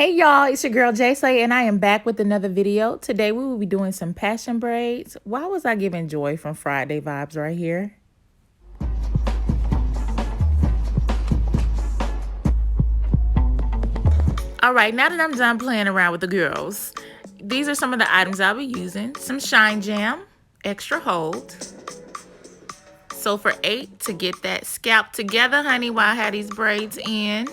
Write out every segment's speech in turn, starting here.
Hey y'all, it's your girl Jaysay and I am back with another video. Today we will be doing some passion braids. Why was I giving Joy from Friday vibes right here? All right, now that I'm done playing around with the girls, these are some of the items I'll be using. Some Shine Jam, extra hold. So for 8 to get that scalp together, honey, while I have these braids in.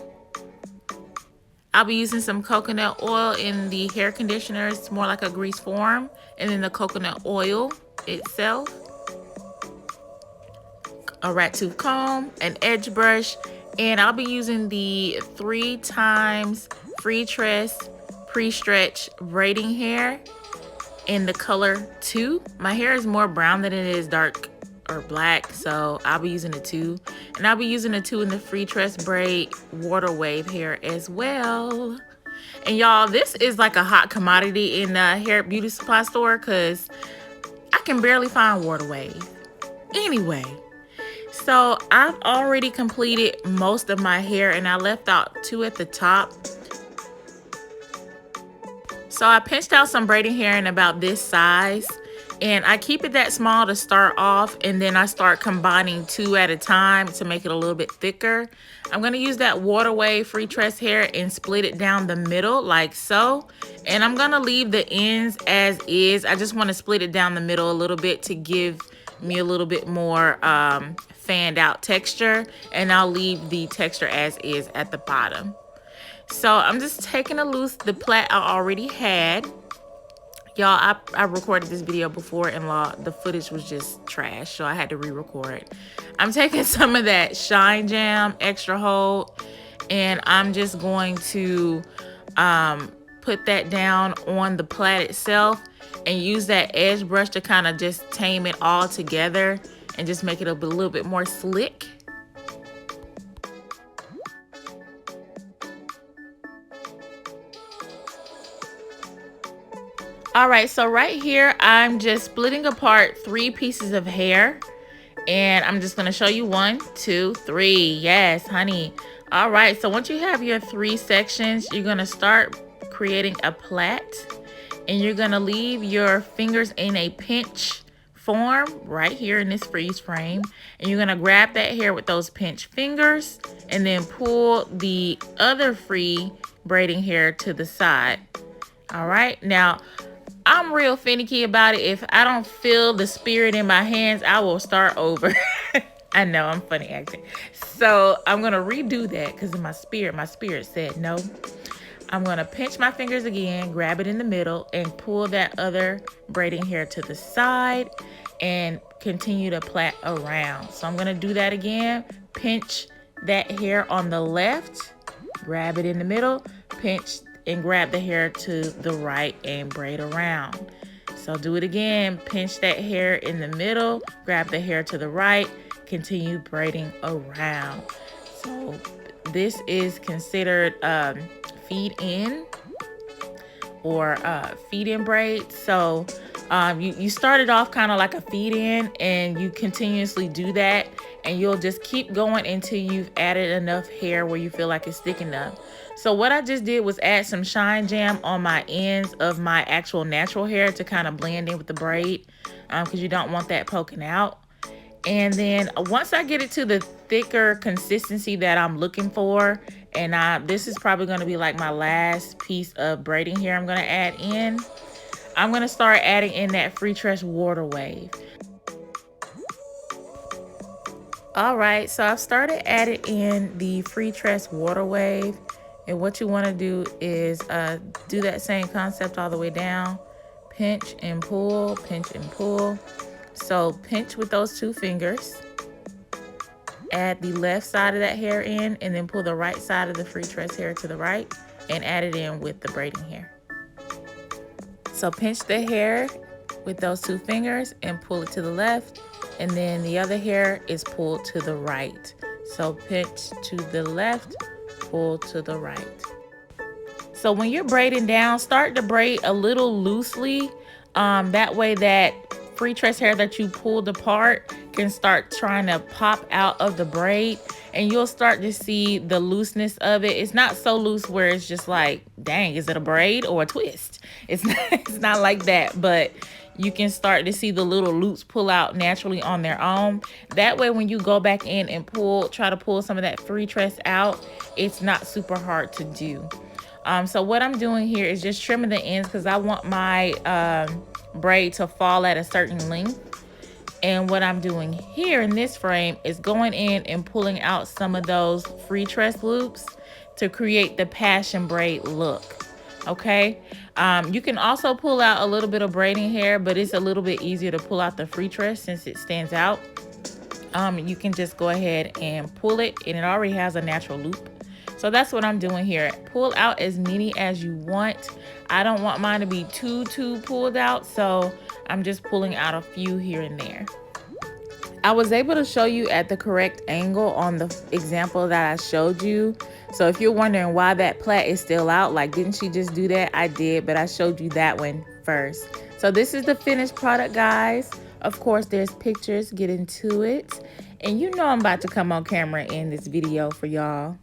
I'll be using some coconut oil in the hair conditioner. It's more like a grease form. And then the coconut oil itself. A rat tooth comb, an edge brush, and I'll be using the 3 times Freetress pre-stretch braiding hair in the color 2. My hair is more brown than it is dark or black, so I'll be using the 2. And I'll be using the 2 in the Freetress braid Waterwave hair as well. And y'all, this is like a hot commodity in the hair beauty supply store because I can barely find Waterwave. Anyway, so I've already completed most of my hair and I left out 2 at the top. So I pinched out some braiding hair in about this size and I keep it that small to start off, and then I start combining 2 at a time to make it a little bit thicker. I'm going to use that Waterwave Freetress hair and split it down the middle like so. And I'm going to leave the ends as is. I just want to split it down the middle a little bit to give me a little bit more fanned out texture, and I'll leave the texture as is at the bottom. So I'm just taking the plait I already had. Y'all, I recorded this video before and the footage was just trash, so I had to re-record. I'm taking some of that Shine Jam extra hold, and I'm just going to put that down on the plait itself and use that edge brush to kind of just tame it all together and just make it a little bit more slick. All right, so right here, I'm just splitting apart 3 pieces of hair, and I'm just gonna show you 1, 2, 3. Yes, honey. All right, so once you have your 3 sections, you're gonna start creating a plait, and you're gonna leave your fingers in a pinch form right here in this freeze frame, and you're gonna grab that hair with those pinch fingers and then pull the other free braiding hair to the side. All right, now I'm real finicky about it. If I don't feel the spirit in my hands, I will start over. I know, I'm funny acting. So I'm gonna redo that because my spirit said no. I'm gonna pinch my fingers again, grab it in the middle, and pull that other braiding hair to the side and continue to plait around. So I'm gonna do that again. Pinch that hair on the left, grab it in the middle, pinch and grab the hair to the right and braid around. So do it again. Pinch that hair in the middle, grab the hair to the right, continue braiding around. So this is considered feed in or feed in braids. So you started off kind of like a feed in, and you continuously do that, and you'll just keep going until you've added enough hair where you feel like it's thick enough. So what I just did was add some Shine Jam on my ends of my actual natural hair to kind of blend in with the braid, because you don't want that poking out. And then once I get it to the thicker consistency that I'm looking for, and this is probably going to be like my last piece of braiding hair I'm going to add in, I'm going to start adding in that Freetress Waterwave. All right, so I've started adding in the Freetress Waterwave. And what you want to do is do that same concept all the way down. Pinch and pull, pinch and pull. So pinch with those 2 fingers. Add the left side of that hair in, and then pull the right side of the Freetress hair to the right and add it in with the braiding hair. So pinch the hair with those 2 fingers and pull it to the left, and then the other hair is pulled to the right. So pinch to the left, pull to the right. So when you're braiding down, start to braid a little loosely. That way that Freetress hair that you pulled apart can start trying to pop out of the braid, and you'll start to see the looseness of it. It's not so loose where it's just like, dang, is it a braid or a twist? It's not like that, but you can start to see the little loops pull out naturally on their own. That way, when you go back in and try to pull some of that Freetress out, it's not super hard to do. So what I'm doing here is just trimming the ends because I want my braid to fall at a certain length. And what I'm doing here in this frame is going in and pulling out some of those Freetress loops to create the passion braid look. Okay, you can also pull out a little bit of braiding hair, but it's a little bit easier to pull out the Freetress since it stands out. You can just go ahead and pull it, and it already has a natural loop. So that's what I'm doing here. Pull out as many as you want. I don't want mine to be too pulled out, so I'm just pulling out a few here and there. I was able to show you at the correct angle on the example that I showed you. So if you're wondering why that plait is still out, like didn't she just do that? I did, but I showed you that one first. So this is the finished product, guys. Of course, there's pictures, get into it. And you know I'm about to come on camera in this video for y'all.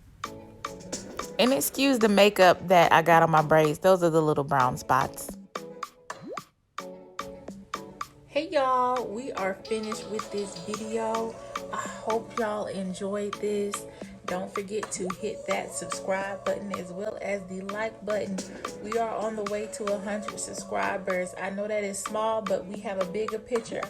And excuse the makeup that I got on my braids. Those are the little brown spots. Hey y'all, we are finished with this video. I hope y'all enjoyed this. Don't forget to hit that subscribe button as well as the like button. We are on the way to 100 subscribers. I know that is small, but we have a bigger picture.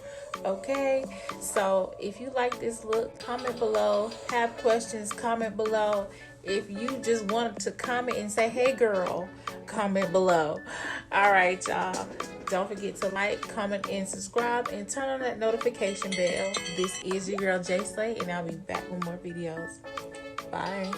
Okay, so if you like this look, comment below. Have questions, comment below. If you just want to comment and say, hey girl, comment below. All right, y'all. Don't forget to like, comment, and subscribe, and turn on that notification bell. This is your girl, J Slay, and I'll be back with more videos. Bye.